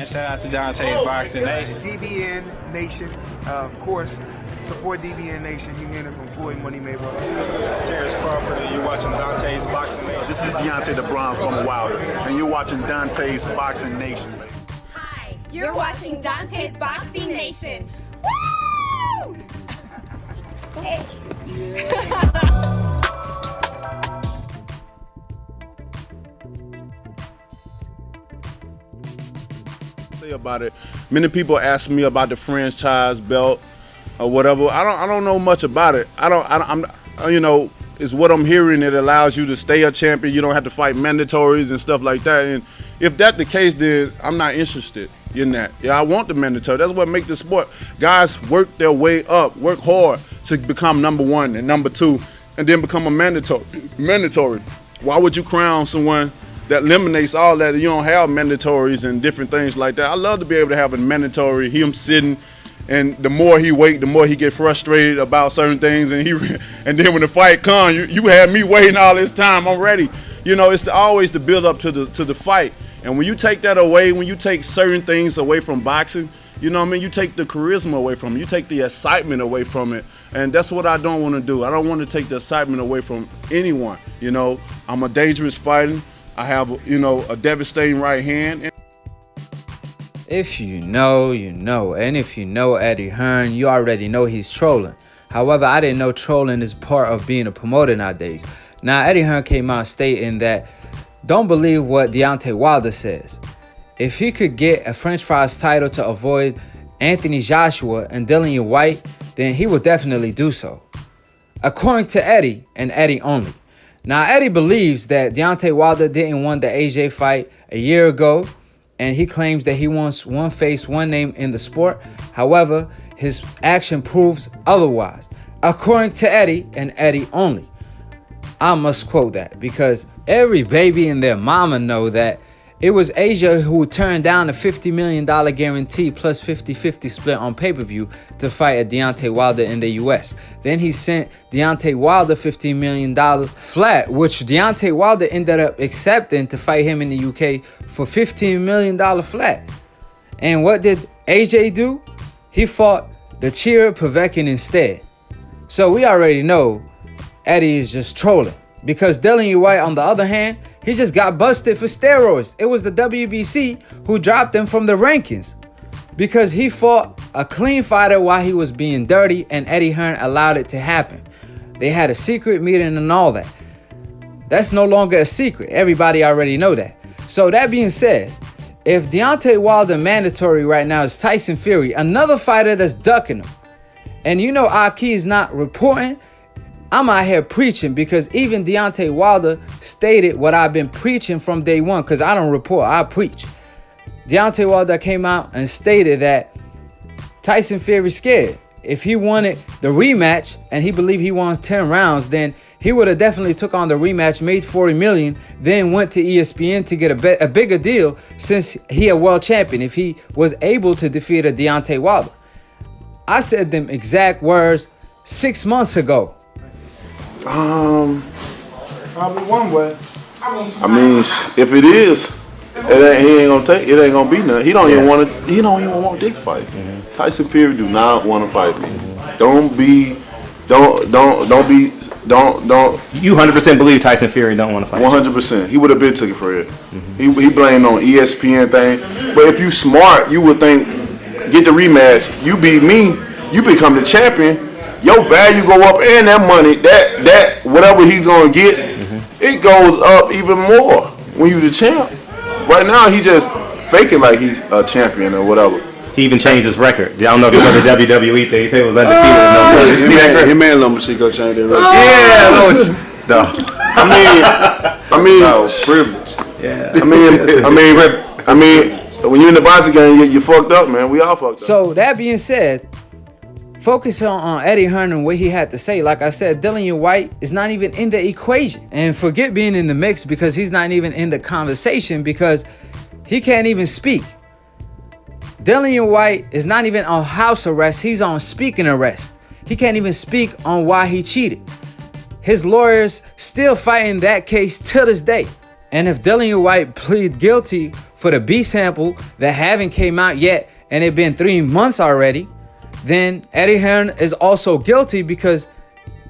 man. Shout out to Dante's Boxing Nation. DBN Nation, of course. Support DBN Nation. You hearing it from Floyd Money Mayweather. It's Terrence Crawford, and you're watching Dante's Boxing Nation. This is Deontay the Bronze Bomber Wilder, and you're watching Dante's Boxing Nation. Hi, you're watching Dante's Boxing Nation. Woo! Hey. Say about it. Many people ask me about the franchise belt or whatever. I don't know much about it. I'm you know, it's what I'm hearing. It allows you to stay a champion. You don't have to fight mandatories and stuff like that. And if that's the case, then I'm not interested in that. Yeah, I want the mandatory. That's what makes the sport. Guys work their way up, work hard to become number one and number two, and then become a mandatory. Why would you crown someone that eliminates all that? You don't have mandatories and different things like that. I love to be able to have a mandatory, him sitting, and the more he wait, the more he get frustrated about certain things, and then when the fight comes, you had me waiting all this time. I'm ready. You know, it's always the build up to the fight. And when you take that away, when you take certain things away from boxing, you know what I mean? You take the charisma away from it. You take the excitement away from it. And that's what I don't want to do. I don't want to take the excitement away from anyone. You know, I'm a dangerous fighter. I have, you know, a devastating right hand. If you know, you know. And if you know Eddie Hearn, you already know he's trolling. However, I didn't know trolling is part of being a promoter nowadays. Now, Eddie Hearn came out stating that don't believe what Deontay Wilder says. If he could get a French fries title to avoid Anthony Joshua and Dillian White, then he would definitely do so. According to Eddie, and Eddie only. Now, Eddie believes that Deontay Wilder didn't win the AJ fight a year ago, and he claims that he wants one face, one name in the sport. However, his action proves otherwise. According to Eddie, and Eddie only. I must quote that because every baby and their mama know that it was Asia who turned down a $50 million guarantee plus 50-50 split on pay-per-view to fight a Deontay Wilder in the US. Then he sent Deontay Wilder $15 million flat, which Deontay Wilder ended up accepting to fight him in the UK for $15 million flat. And what did AJ do? He fought the Chira Povetkin instead. So we already know Eddie is just trolling. Because Dillian White, on the other hand, he just got busted for steroids. It was the WBC who dropped him from the rankings because he fought a clean fighter while he was being dirty, and Eddie Hearn allowed it to happen. They had a secret meeting and all that. That's no longer a secret. Everybody already know that. So that being said, if Deontay Wilder mandatory right now is Tyson Fury, another fighter that's ducking him, and you know Aki is not reporting, I'm out here preaching because even Deontay Wilder stated what I've been preaching from day one because I don't report, I preach. Deontay Wilder came out and stated that Tyson Fury scared. If he wanted the rematch and he believed he wants 10 rounds, then he would have definitely took on the rematch, made $40 million, then went to ESPN to get a bigger deal since he a world champion if he was able to defeat a Deontay Wilder. I said them exact words 6 months ago. Probably one way. I mean, if it is, he ain't gonna take. It ain't gonna be nothing. He don't even want to. He don't even want to dick fight. Tyson Fury do not want to fight me. Don't be. You 100% believe Tyson Fury don't want to fight? 100%. He would have been took it for it. He blamed on ESPN thing. But if you smart, you would think, get the rematch. You beat me. You become the champion. Your value go up, and that money, that whatever he's gonna get, it goes up even more when you the champ. Right now, he just faking like he's a champion or whatever. He even changed his record. I don't know if you know the WWE thing. He said it was undefeated. Him and Lomachenko changed their record. Yeah, no. I mean, no. privilege. Yeah. I mean, when you're in the boxing game, you fucked up, man. We all fucked up. So that being said, focus on Eddie Hearn and what he had to say. Like I said, Dillian White is not even in the equation. And forget being in the mix because he's not even in the conversation because he can't even speak. Dillian White is not even on house arrest. He's on speaking arrest. He can't even speak on why he cheated. His lawyers still fighting that case till this day. And if Dillian White plead guilty for the B sample that haven't came out yet, and it been 3 months already, then Eddie Hearn is also guilty because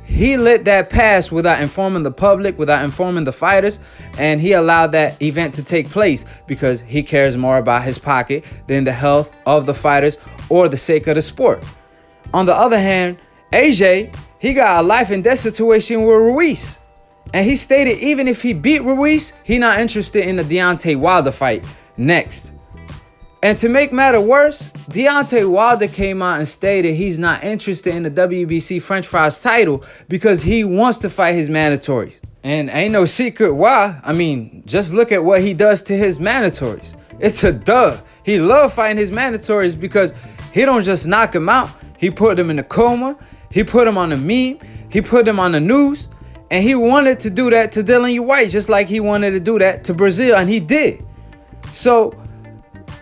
he let that pass without informing the public, without informing the fighters, and he allowed that event to take place because he cares more about his pocket than the health of the fighters or the sake of the sport. On the other hand, AJ, he got a life and death situation with Ruiz. And he stated even if he beat Ruiz, he not interested in the Deontay Wilder fight next. And to make matter worse, Deontay Wilder came out and stated he's not interested in the WBC Franchise title because he wants to fight his mandatories. And ain't no secret why. I mean, just look at what he does to his mandatories. It's a duh. He love fighting his mandatories because he don't just knock him out. He put him in a coma. He put him on the meme. He put him on the news. And he wanted to do that to Dillian White just like he wanted to do that to Brazil, and he did. So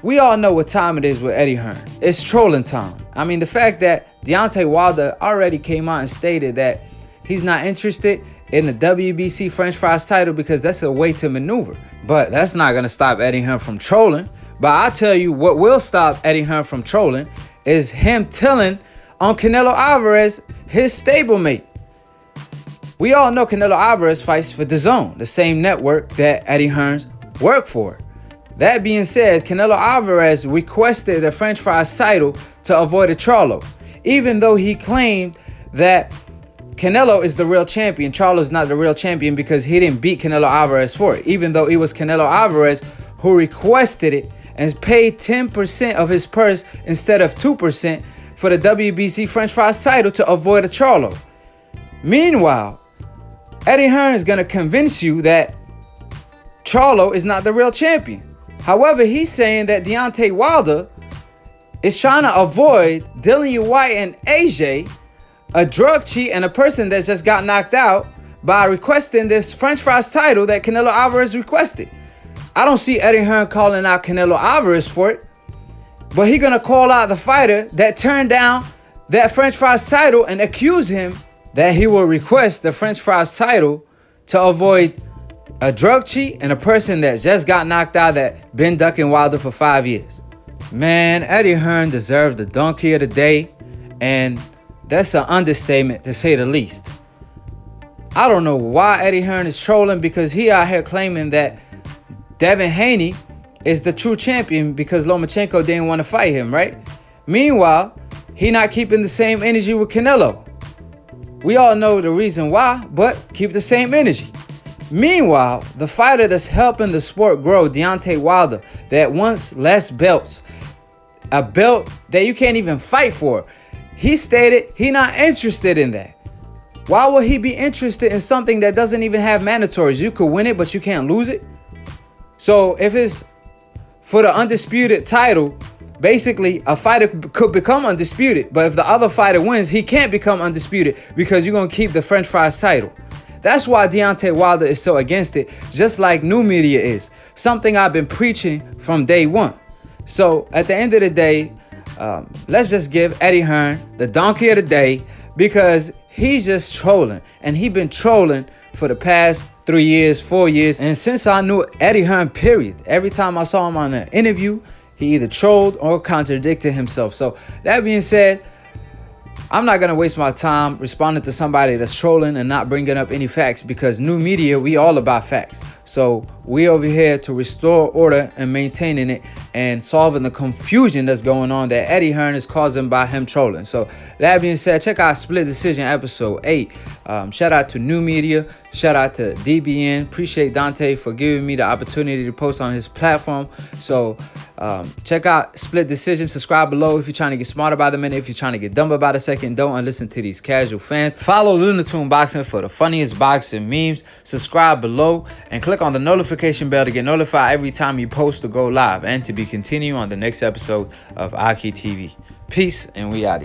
we all know what time it is with Eddie Hearn. It's trolling time. I mean, the fact that Deontay Wilder already came out and stated that he's not interested in the WBC Franchise title because that's a way to maneuver. But that's not going to stop Eddie Hearn from trolling. But I'll tell you what will stop Eddie Hearn from trolling is him telling on Canelo Alvarez, his stablemate. We all know Canelo Alvarez fights for DAZN, the same network that Eddie Hearn's work for. That being said, Canelo Alvarez requested the franchise title to avoid a Charlo, even though he claimed that Canelo is the real champion. Charlo's not the real champion because he didn't beat Canelo Alvarez for it, even though it was Canelo Alvarez who requested it and paid 10% of his purse instead of 2% for the WBC franchise title to avoid a Charlo. Meanwhile, Eddie Hearn is going to convince you that Charlo is not the real champion. However, he's saying that Deontay Wilder is trying to avoid Dillian White and AJ, a drug cheat and a person that just got knocked out, by requesting this franchise title that Canelo Alvarez requested. I don't see Eddie Hearn calling out Canelo Alvarez for it, but he's going to call out the fighter that turned down that franchise title and accuse him that he will request the franchise title to avoid a drug cheat and a person that just got knocked out that been ducking Wilder for 5 years. Man, Eddie Hearn deserved the donkey of the day, and that's an understatement to say the least. I don't know why Eddie Hearn is trolling because he out here claiming that Devin Haney is the true champion because Lomachenko didn't want to fight him, right? Meanwhile, he not keeping the same energy with Canelo. We all know the reason why, but keep the same energy. Meanwhile, the fighter that's helping the sport grow, Deontay Wilder, that wants less belts, a belt that you can't even fight for, he stated he not interested in that. Why would he be interested in something that doesn't even have mandatories? You could win it, but you can't lose it. So if it's for the undisputed title, basically a fighter could become undisputed, but if the other fighter wins, he can't become undisputed because you're going to keep the franchise title. That's why Deontay Wilder is so against it, just like new media is. Something I've been preaching from day one. So at the end of the day, let's just give Eddie Hearn the donkey of the day because he's just trolling. And he's been trolling for the past 3 years, 4 years. And since I knew Eddie Hearn, period, every time I saw him on an interview, he either trolled or contradicted himself. So that being said, I'm not going to waste my time responding to somebody that's trolling and not bringing up any facts because new media, we all about facts. So we over here to restore order and maintaining it and solving the confusion that's going on that Eddie Hearn is causing by him trolling. So that being said, check out Split Decision episode 8. Shout out to new media. Shout out to DBN. Appreciate Dante for giving me the opportunity to post on his platform. So check out Split Decision. Subscribe below if you're trying to get smarter by the minute. If you're trying to get dumber by the second, don't listen to these casual fans. Follow Lunatoon Boxing for the funniest boxing memes. Subscribe below and click on the notification bell to get notified every time you post or go live and to be continued on the next episode of Aki TV. Peace, and we out.